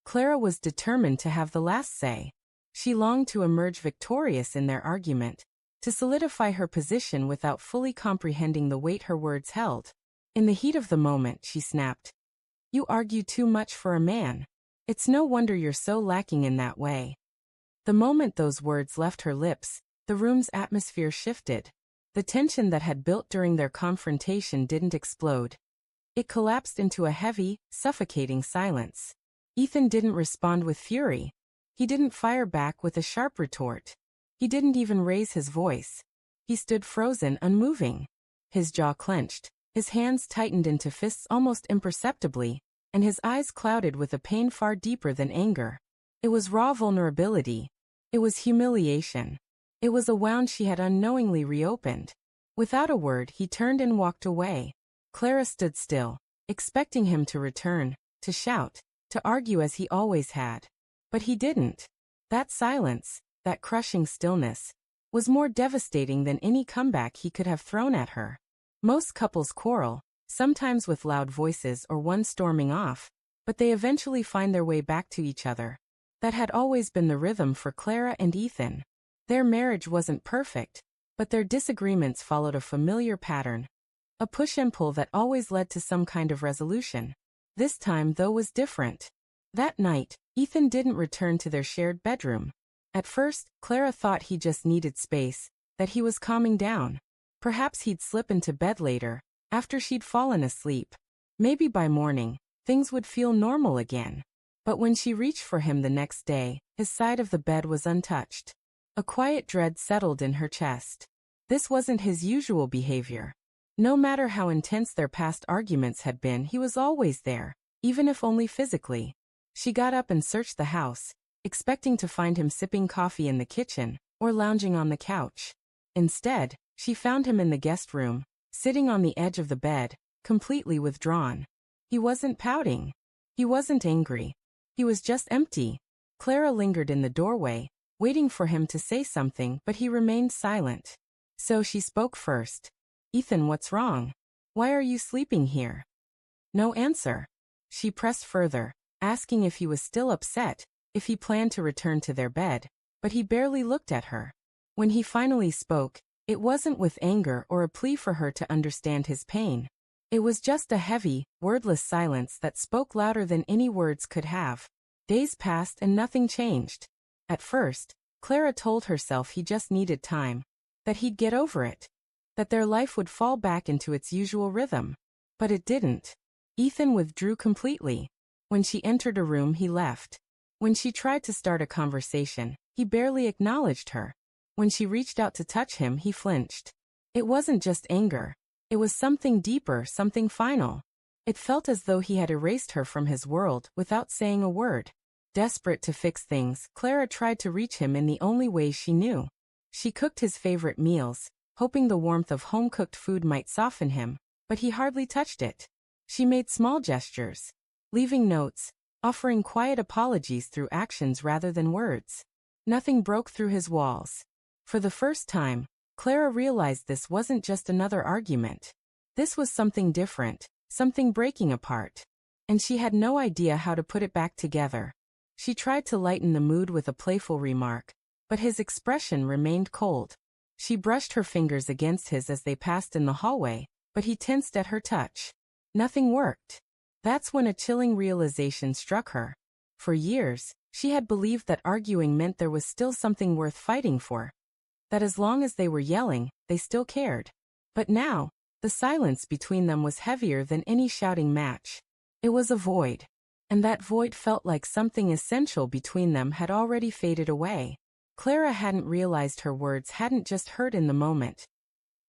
Clara was determined to have the last say. She longed to emerge victorious in their argument, to solidify her position without fully comprehending the weight her words held. In the heat of the moment, she snapped, "You argue too much for a man. It's no wonder you're so lacking in that way." The moment those words left her lips, the room's atmosphere shifted. The tension that had built during their confrontation didn't explode. It collapsed into a heavy, suffocating silence. Ethan didn't respond with fury. He didn't fire back with a sharp retort. He didn't even raise his voice. He stood frozen, unmoving. His jaw clenched, his hands tightened into fists almost imperceptibly, and his eyes clouded with a pain far deeper than anger. It was raw vulnerability. It was humiliation. It was a wound she had unknowingly reopened. Without a word, he turned and walked away. Clara stood still, expecting him to return, to shout, to argue as he always had. But he didn't. That silence, that crushing stillness, was more devastating than any comeback he could have thrown at her. Most couples quarrel, sometimes with loud voices or one storming off, but they eventually find their way back to each other. That had always been the rhythm for Clara and Ethan. Their marriage wasn't perfect, but their disagreements followed a familiar pattern. A push and pull that always led to some kind of resolution. This time, though, was different. That night, Ethan didn't return to their shared bedroom. At first, Clara thought he just needed space, that he was calming down. Perhaps he'd slip into bed later, after she'd fallen asleep. Maybe by morning, things would feel normal again. But when she reached for him the next day, his side of the bed was untouched. A quiet dread settled in her chest. This wasn't his usual behavior. No matter how intense their past arguments had been, he was always there, even if only physically. She got up and searched the house, expecting to find him sipping coffee in the kitchen, or lounging on the couch. Instead, she found him in the guest room, sitting on the edge of the bed, completely withdrawn. He wasn't pouting. He wasn't angry. He was just empty. Clara lingered in the doorway, waiting for him to say something, but he remained silent. So she spoke first. "Ethan, what's wrong? Why are you sleeping here?" No answer. She pressed further, asking if he was still upset, if he planned to return to their bed, but he barely looked at her. When he finally spoke, it wasn't with anger or a plea for her to understand his pain. It was just a heavy, wordless silence that spoke louder than any words could have. Days passed and nothing changed. At first, Clara told herself he just needed time, that he'd get over it, that their life would fall back into its usual rhythm. But it didn't. Ethan withdrew completely. When she entered a room, he left. When she tried to start a conversation, he barely acknowledged her. When she reached out to touch him, he flinched. It wasn't just anger. It was something deeper, something final. It felt as though he had erased her from his world without saying a word. Desperate to fix things, Clara tried to reach him in the only way she knew. She cooked his favorite meals, hoping the warmth of home-cooked food might soften him, but he hardly touched it. She made small gestures, leaving notes, offering quiet apologies through actions rather than words. Nothing broke through his walls. For the first time, Clara realized this wasn't just another argument. This was something different, something breaking apart. And she had no idea how to put it back together. She tried to lighten the mood with a playful remark, but his expression remained cold. She brushed her fingers against his as they passed in the hallway, but he tensed at her touch. Nothing worked. That's when a chilling realization struck her. For years, she had believed that arguing meant there was still something worth fighting for. That as long as they were yelling, they still cared. But now, the silence between them was heavier than any shouting match. It was a void. And that void felt like something essential between them had already faded away. Clara hadn't realized her words hadn't just hurt in the moment.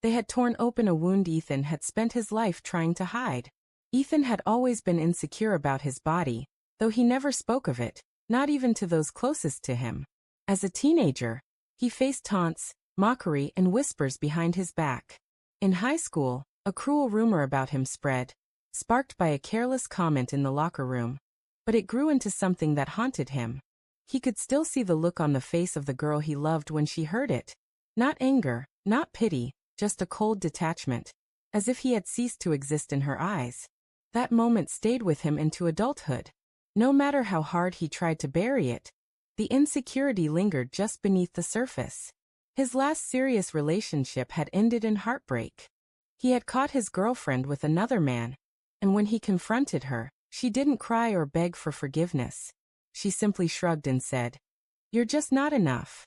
They had torn open a wound Ethan had spent his life trying to hide. Ethan had always been insecure about his body, though he never spoke of it, not even to those closest to him. As a teenager, he faced taunts, mockery, and whispers behind his back. In high school, a cruel rumor about him spread, sparked by a careless comment in the locker room. But it grew into something that haunted him. He could still see the look on the face of the girl he loved when she heard it. Not anger, not pity, just a cold detachment, as if he had ceased to exist in her eyes. That moment stayed with him into adulthood. No matter how hard he tried to bury it, the insecurity lingered just beneath the surface. His last serious relationship had ended in heartbreak. He had caught his girlfriend with another man, and when he confronted her, she didn't cry or beg for forgiveness. She simply shrugged and said, "You're just not enough."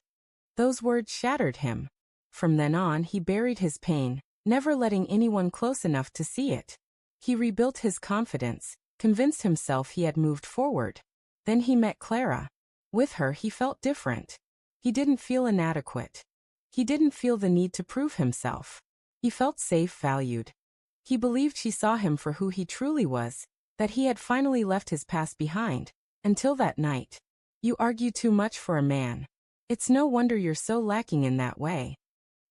Those words shattered him. From then on, he buried his pain, never letting anyone close enough to see it. He rebuilt his confidence, convinced himself he had moved forward. Then he met Clara. With her, he felt different. He didn't feel inadequate. He didn't feel the need to prove himself. He felt safe, valued. He believed she saw him for who he truly was, that he had finally left his past behind. Until that night. "You argue too much for a man. It's no wonder you're so lacking in that way."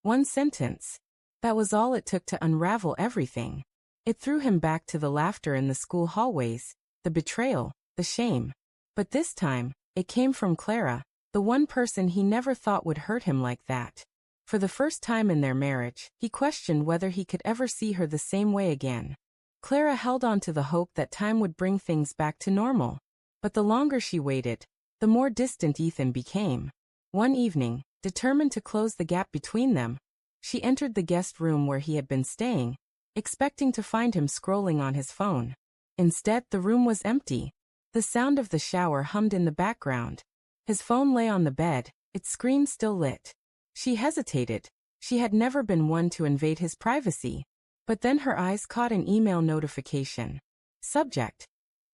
One sentence. That was all it took to unravel everything. It threw him back to the laughter in the school hallways, the betrayal, the shame. But this time, it came from Clara, the one person he never thought would hurt him like that. For the first time in their marriage, he questioned whether he could ever see her the same way again. Clara held on to the hope that time would bring things back to normal. But the longer she waited, the more distant Ethan became. One evening, determined to close the gap between them, she entered the guest room where he had been staying, expecting to find him scrolling on his phone. Instead, the room was empty. The sound of the shower hummed in the background. His phone lay on the bed, its screen still lit. She hesitated. She had never been one to invade his privacy. But then her eyes caught an email notification. Subject: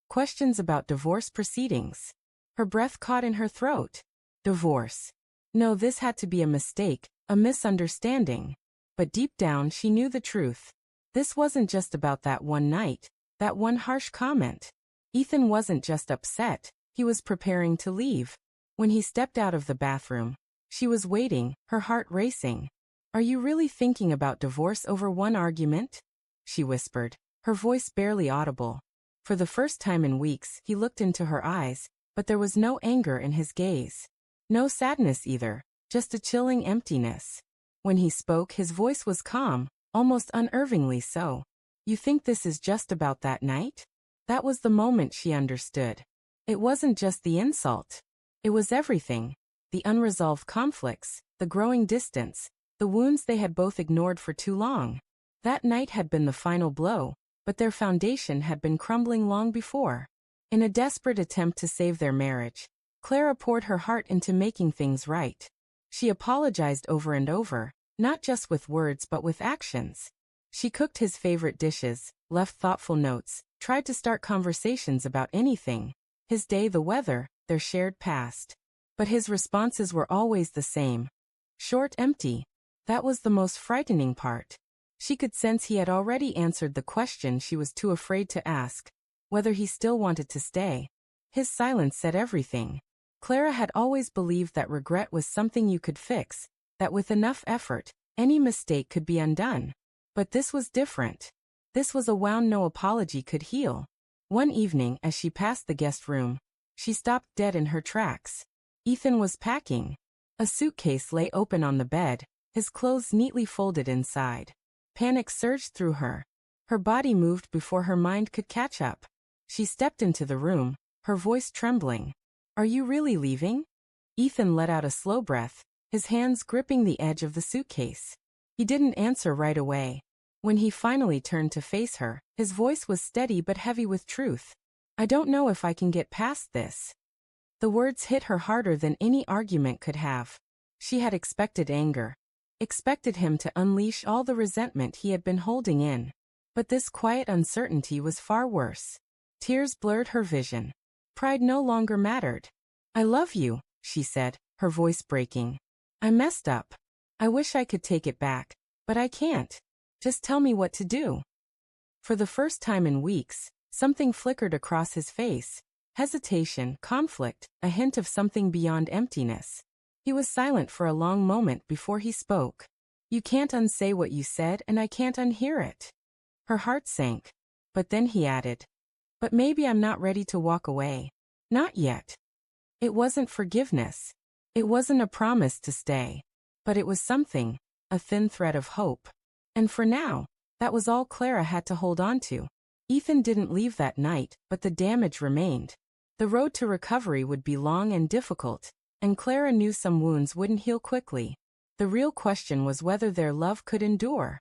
questions about divorce proceedings. Her breath caught in her throat. Divorce. No, this had to be a mistake, a misunderstanding. But deep down she knew the truth. This wasn't just about that one night, that one harsh comment. Ethan wasn't just upset, he was preparing to leave. When he stepped out of the bathroom, she was waiting, her heart racing. "Are you really thinking about divorce over one argument?" she whispered, her voice barely audible. For the first time in weeks, he looked into her eyes, but there was no anger in his gaze. No sadness either, just a chilling emptiness. When he spoke, his voice was calm, almost unnervingly so. "You think this is just about that night?" That was the moment she understood. It wasn't just the insult. It was everything. The unresolved conflicts, the growing distance, the wounds they had both ignored for too long. That night had been the final blow, but their foundation had been crumbling long before. In a desperate attempt to save their marriage, Clara poured her heart into making things right. She apologized over and over, not just with words but with actions. She cooked his favorite dishes, left thoughtful notes, tried to start conversations about anything: his day, the weather, their shared past. But his responses were always the same. Short, empty. That was the most frightening part. She could sense he had already answered the question she was too afraid to ask: whether he still wanted to stay. His silence said everything. Clara had always believed that regret was something you could fix, that with enough effort, any mistake could be undone. But this was different. This was a wound no apology could heal. One evening, as she passed the guest room, she stopped dead in her tracks. Ethan was packing. A suitcase lay open on the bed, his clothes neatly folded inside. Panic surged through her. Her body moved before her mind could catch up. She stepped into the room, her voice trembling. "Are you really leaving?" Ethan let out a slow breath, his hands gripping the edge of the suitcase. He didn't answer right away. When he finally turned to face her, his voice was steady but heavy with truth. "I don't know if I can get past this." The words hit her harder than any argument could have. She had expected anger, expected him to unleash all the resentment he had been holding in. But this quiet uncertainty was far worse. Tears blurred her vision. Pride no longer mattered. "I love you," she said, her voice breaking. "I messed up. I wish I could take it back, but I can't. Just tell me what to do." For the first time in weeks, something flickered across his face. Hesitation, conflict, a hint of something beyond emptiness. He was silent for a long moment before he spoke. "You can't unsay what you said, and I can't unhear it." Her heart sank. But then he added, "But maybe I'm not ready to walk away. Not yet." It wasn't forgiveness. It wasn't a promise to stay. But it was something, a thin thread of hope. And for now, that was all Clara had to hold on to. Ethan didn't leave that night, but the damage remained. The road to recovery would be long and difficult, and Clara knew some wounds wouldn't heal quickly. The real question was whether their love could endure.